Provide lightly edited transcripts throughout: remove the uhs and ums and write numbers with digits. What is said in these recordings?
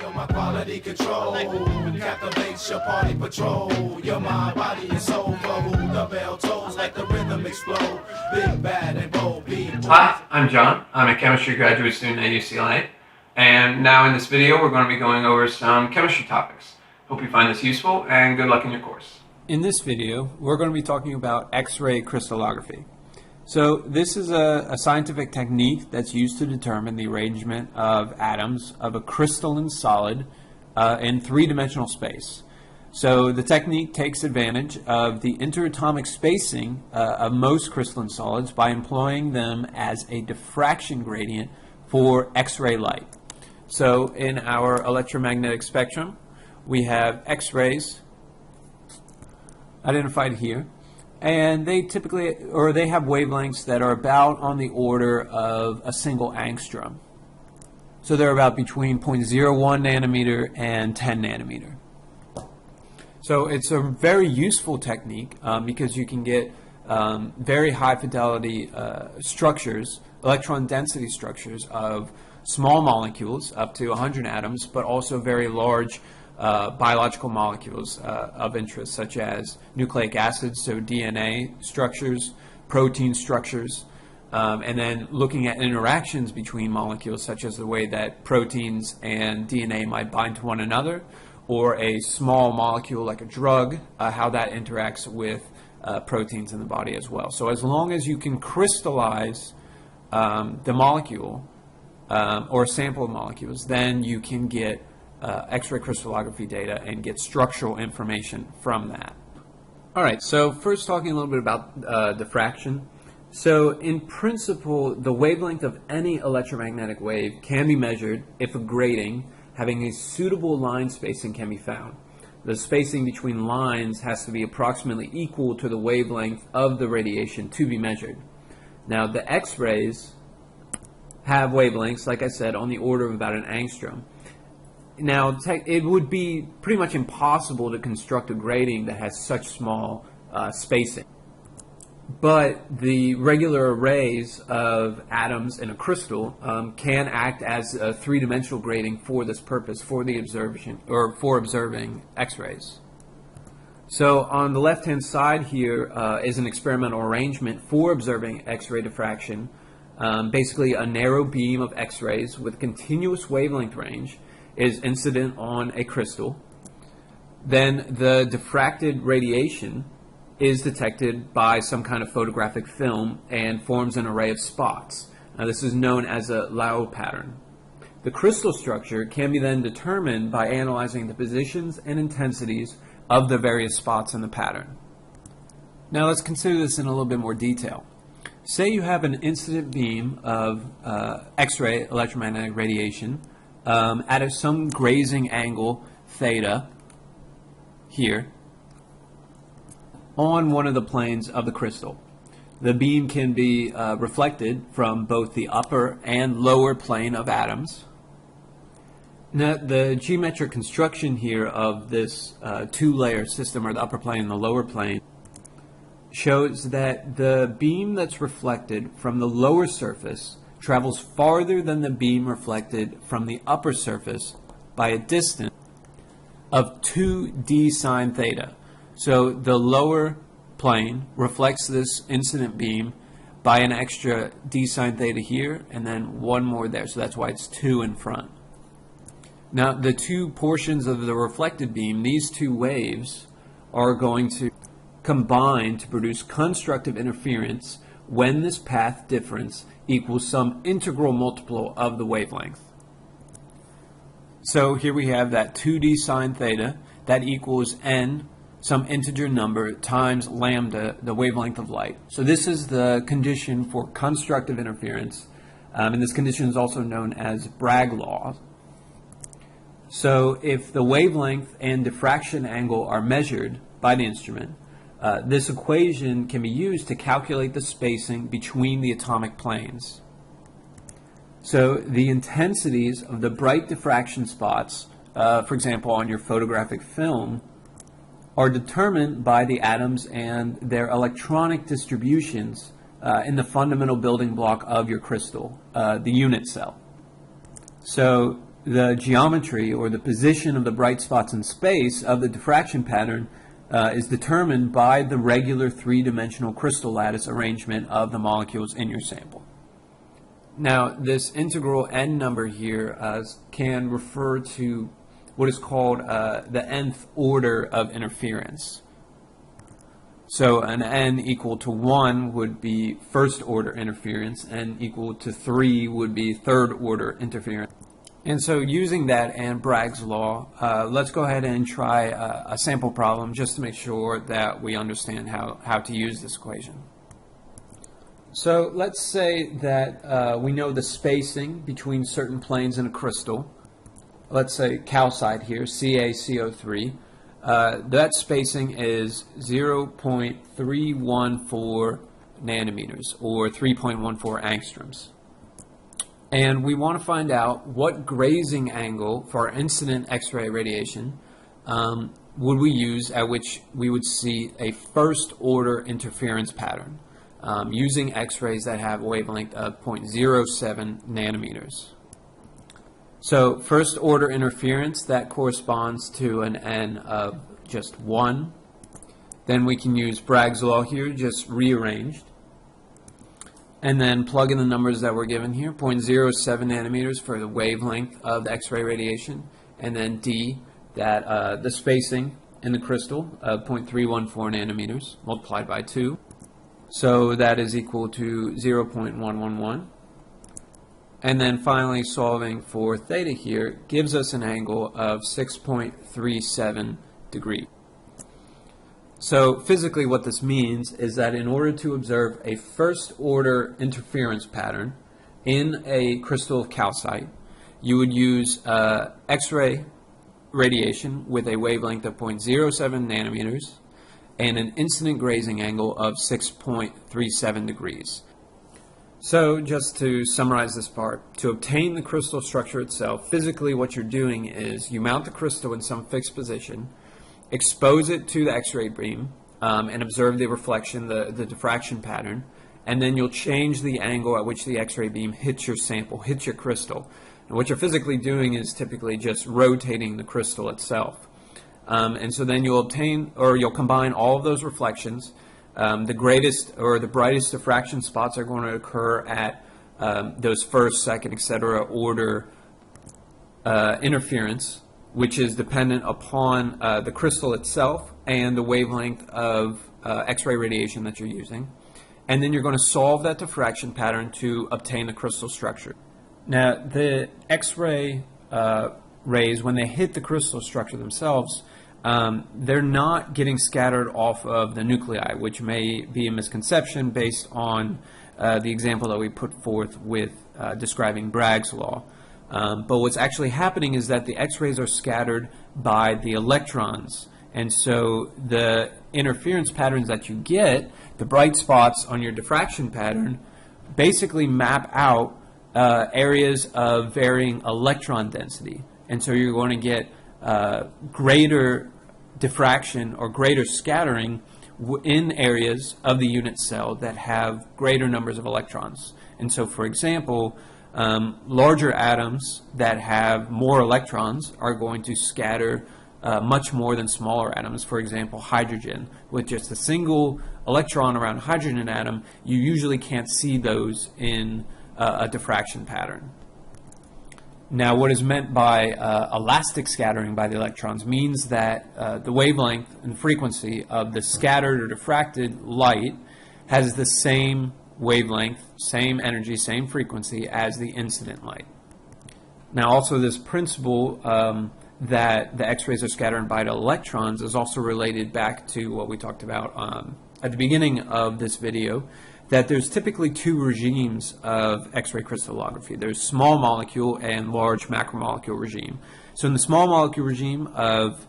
Feel my quality control captivates your party patrol. Your mind, body, and soul flow. The bell tolls like the rhythm explode. Big, bad, and bold. Hi, I'm John. I'm a chemistry graduate student at UCLA. And now in this video, we're going to be going over some chemistry topics. Hope you find this useful, and good luck in your course. In this video, we're going to be talking about X-ray crystallography. So this is a scientific technique that's used to determine the arrangement of atoms of a crystalline solid in three-dimensional space. So the technique takes advantage of the interatomic spacing of most crystalline solids by employing them as a diffraction gradient for X-ray light. So in our electromagnetic spectrum, we have X-rays identified here, and they typically, or they have wavelengths that are about on the order of a single angstrom. So they're about between 0.01 nanometer and 10 nanometer. So it's a very useful technique because you can get very high fidelity structures, electron density structures of small molecules up to 100 atoms, but also very large biological molecules of interest, such as nucleic acids, so DNA structures, protein structures, and then looking at interactions between molecules, such as the way that proteins and DNA might bind to one another, or a small molecule like a drug, how that interacts with proteins in the body as well. So as long as you can crystallize the molecule or a sample of molecules, then you can get X-ray crystallography data and get structural information from that. All right, so first talking a little bit about diffraction. So in principle, the wavelength of any electromagnetic wave can be measured if a grating having a suitable line spacing can be found. The spacing between lines has to be approximately equal to the wavelength of the radiation to be measured. Now the X-rays have wavelengths, like I said, on the order of about an angstrom. Now, it would be pretty much impossible to construct a grating that has such small spacing. But the regular arrays of atoms in a crystal can act as a three-dimensional grating for this purpose, for the observing X-rays. So on the left-hand side here is an experimental arrangement for observing X-ray diffraction. Basically, a narrow beam of X-rays with continuous wavelength range is incident on a crystal. Then the diffracted radiation is detected by some kind of photographic film and forms an array of spots. Now this is known as a Lau pattern. The crystal structure can be then determined by analyzing the positions and intensities of the various spots in the pattern. Now let's consider this in a little bit more detail. Say you have an incident beam of X-ray electromagnetic radiation at some grazing angle theta here on one of the planes of the crystal. The beam can be reflected from both the upper and lower plane of atoms. Now, the geometric construction here of this two-layer system, or the upper plane and the lower plane, shows that the beam that's reflected from the lower surface travels farther than the beam reflected from the upper surface by a distance of 2d sine theta. So the lower plane reflects this incident beam by an extra d sine theta here, and then one more there, so that's why it's 2 in front. Now the two portions of the reflected beam, these two waves, are going to combine to produce constructive interference when this path difference equals some integral multiple of the wavelength. So here we have that 2d sine theta, that equals n, some integer number, times lambda, the wavelength of light. So this is the condition for constructive interference, and this condition is also known as Bragg law. So if the wavelength and diffraction angle are measured by the instrument, this equation can be used to calculate the spacing between the atomic planes. So the intensities of the bright diffraction spots, for example on your photographic film, are determined by the atoms and their electronic distributions in the fundamental building block of your crystal, the unit cell. So the geometry or the position of the bright spots in space of the diffraction pattern is determined by the regular three-dimensional crystal lattice arrangement of the molecules in your sample. Now, this integral n number here can refer to what is called the nth order of interference. So an n equal to 1 would be first order interference, n equal to 3 would be third order interference. And so using that and Bragg's law, let's go ahead and try a sample problem just to make sure that we understand how to use this equation. So let's say that we know the spacing between certain planes in a crystal. Let's say calcite here, CaCO3. That spacing is 0.314 nanometers, or 3.14 angstroms. And we want to find out what grazing angle for our incident X-ray radiation would we use at which we would see a first order interference pattern using X-rays that have a wavelength of 0.07 nanometers. So first order interference, that corresponds to an n of just 1. Then we can use Bragg's law here, just rearranged. And then plug in the numbers that were given here, 0.07 nanometers for the wavelength of the X-ray radiation, and then d, that the spacing in the crystal of 0.314 nanometers multiplied by 2. So that is equal to 0.111. And then finally solving for theta here gives us an angle of 6.37 degrees. So physically what this means is that in order to observe a first order interference pattern in a crystal of calcite, you would use X-ray radiation with a wavelength of 0.07 nanometers and an incident grazing angle of 6.37 degrees. So just to summarize this part, to obtain the crystal structure itself, physically what you're doing is you mount the crystal in some fixed position, expose it to the X-ray beam, and observe the reflection, the diffraction pattern, and then you'll change the angle at which the X-ray beam hits your sample, hits your crystal. And what you're physically doing is typically just rotating the crystal itself. And so then you'll obtain, or you'll combine all of those reflections. The greatest or the brightest diffraction spots are going to occur at those first, second, etc. order interference, which is dependent upon the crystal itself and the wavelength of X-ray radiation that you're using. And then you're going to solve that diffraction pattern to obtain the crystal structure. Now, the X-ray rays, when they hit the crystal structure themselves, they're not getting scattered off of the nuclei, which may be a misconception based on the example that we put forth with describing Bragg's law. But what's actually happening is that the X-rays are scattered by the electrons. And so the interference patterns that you get, the bright spots on your diffraction pattern, basically map out areas of varying electron density. And so you're going to get greater diffraction or greater scattering in areas of the unit cell that have greater numbers of electrons. And so, for example, larger atoms that have more electrons are going to scatter much more than smaller atoms. For example, hydrogen. With just a single electron around a hydrogen atom, you usually can't see those in a diffraction pattern. Now, what is meant by elastic scattering by the electrons means that the wavelength and frequency of the scattered or diffracted light has the same wavelength, same energy, same frequency as the incident light. Now, also this principle that the X-rays are scattered by the electrons is also related back to what we talked about at the beginning of this video, that there's typically two regimes of X-ray crystallography. There's small molecule and large macromolecule regime. So in the small molecule regime of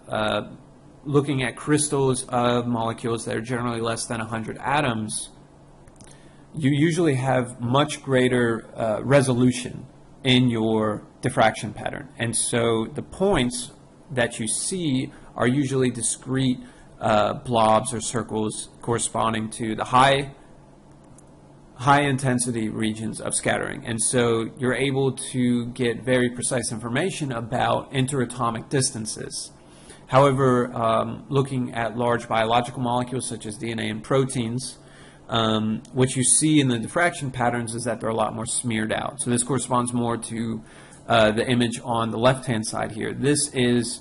looking at crystals of molecules that are generally less than 100 atoms, you usually have much greater resolution in your diffraction pattern. And so the points that you see are usually discrete blobs or circles corresponding to the high high intensity regions of scattering. And so you're able to get very precise information about interatomic distances. However, looking at large biological molecules such as DNA and proteins, what you see in the diffraction patterns is that they're a lot more smeared out. So this corresponds more to the image on the left-hand side here. This is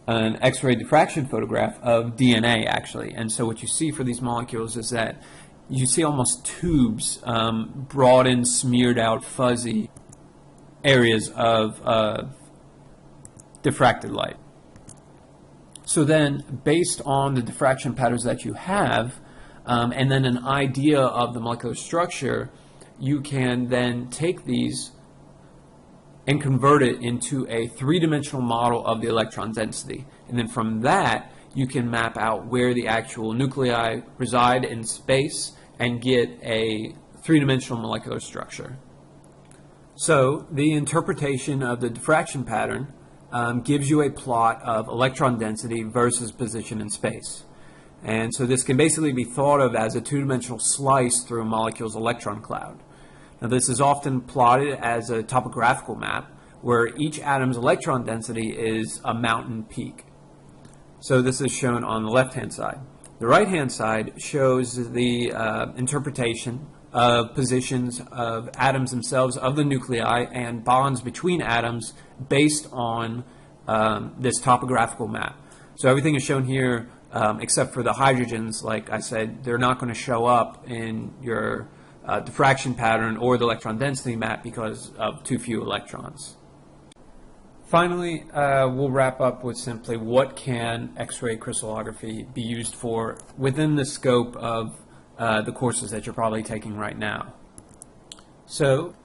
an X-ray diffraction photograph of DNA, actually. And so what you see for these molecules is that you see almost tubes, broadened, smeared out, fuzzy areas of diffracted light. So then, based on the diffraction patterns that you have, and then an idea of the molecular structure, you can then take these and convert it into a three-dimensional model of the electron density. And then from that, you can map out where the actual nuclei reside in space and get a three-dimensional molecular structure. So the interpretation of the diffraction pattern gives you a plot of electron density versus position in space. And so this can basically be thought of as a two-dimensional slice through a molecule's electron cloud. Now this is often plotted as a topographical map where each atom's electron density is a mountain peak. So this is shown on the left-hand side. The right-hand side shows the interpretation of positions of atoms themselves, of the nuclei, and bonds between atoms based on this topographical map. So everything is shown here except for the hydrogens. Like I said, they're not going to show up in your diffraction pattern or the electron density map because of too few electrons. Finally, we'll wrap up with simply what can X-ray crystallography be used for within the scope of the courses that you're probably taking right now. So,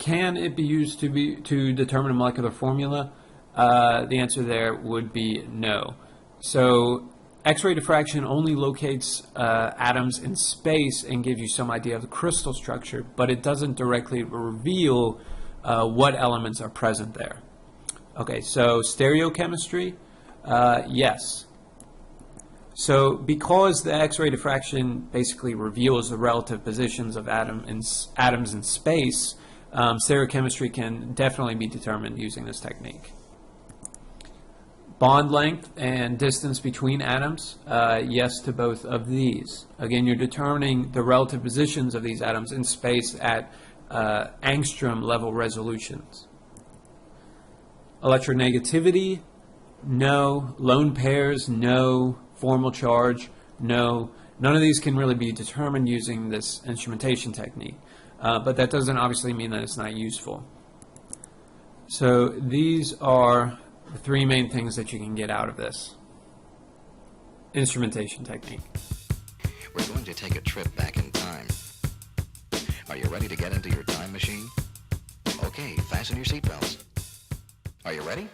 can it be used to determine a molecular formula? The answer there would be no. So, X-ray diffraction only locates atoms in space and gives you some idea of the crystal structure, but it doesn't directly reveal what elements are present there. Okay, so stereochemistry, yes. So because the X-ray diffraction basically reveals the relative positions of atoms in space, stereochemistry can definitely be determined using this technique. Bond length and distance between atoms, yes to both of these. Again, you're determining the relative positions of these atoms in space at angstrom level resolutions. Electronegativity, no. Lone pairs, no. Formal charge, no. None of these can really be determined using this instrumentation technique, but that doesn't obviously mean that it's not useful. So these are the three main things that you can get out of this instrumentation technique. We're going to take a trip back in time. Are you ready to get into your time machine? Okay, fasten your seatbelts. Are you ready?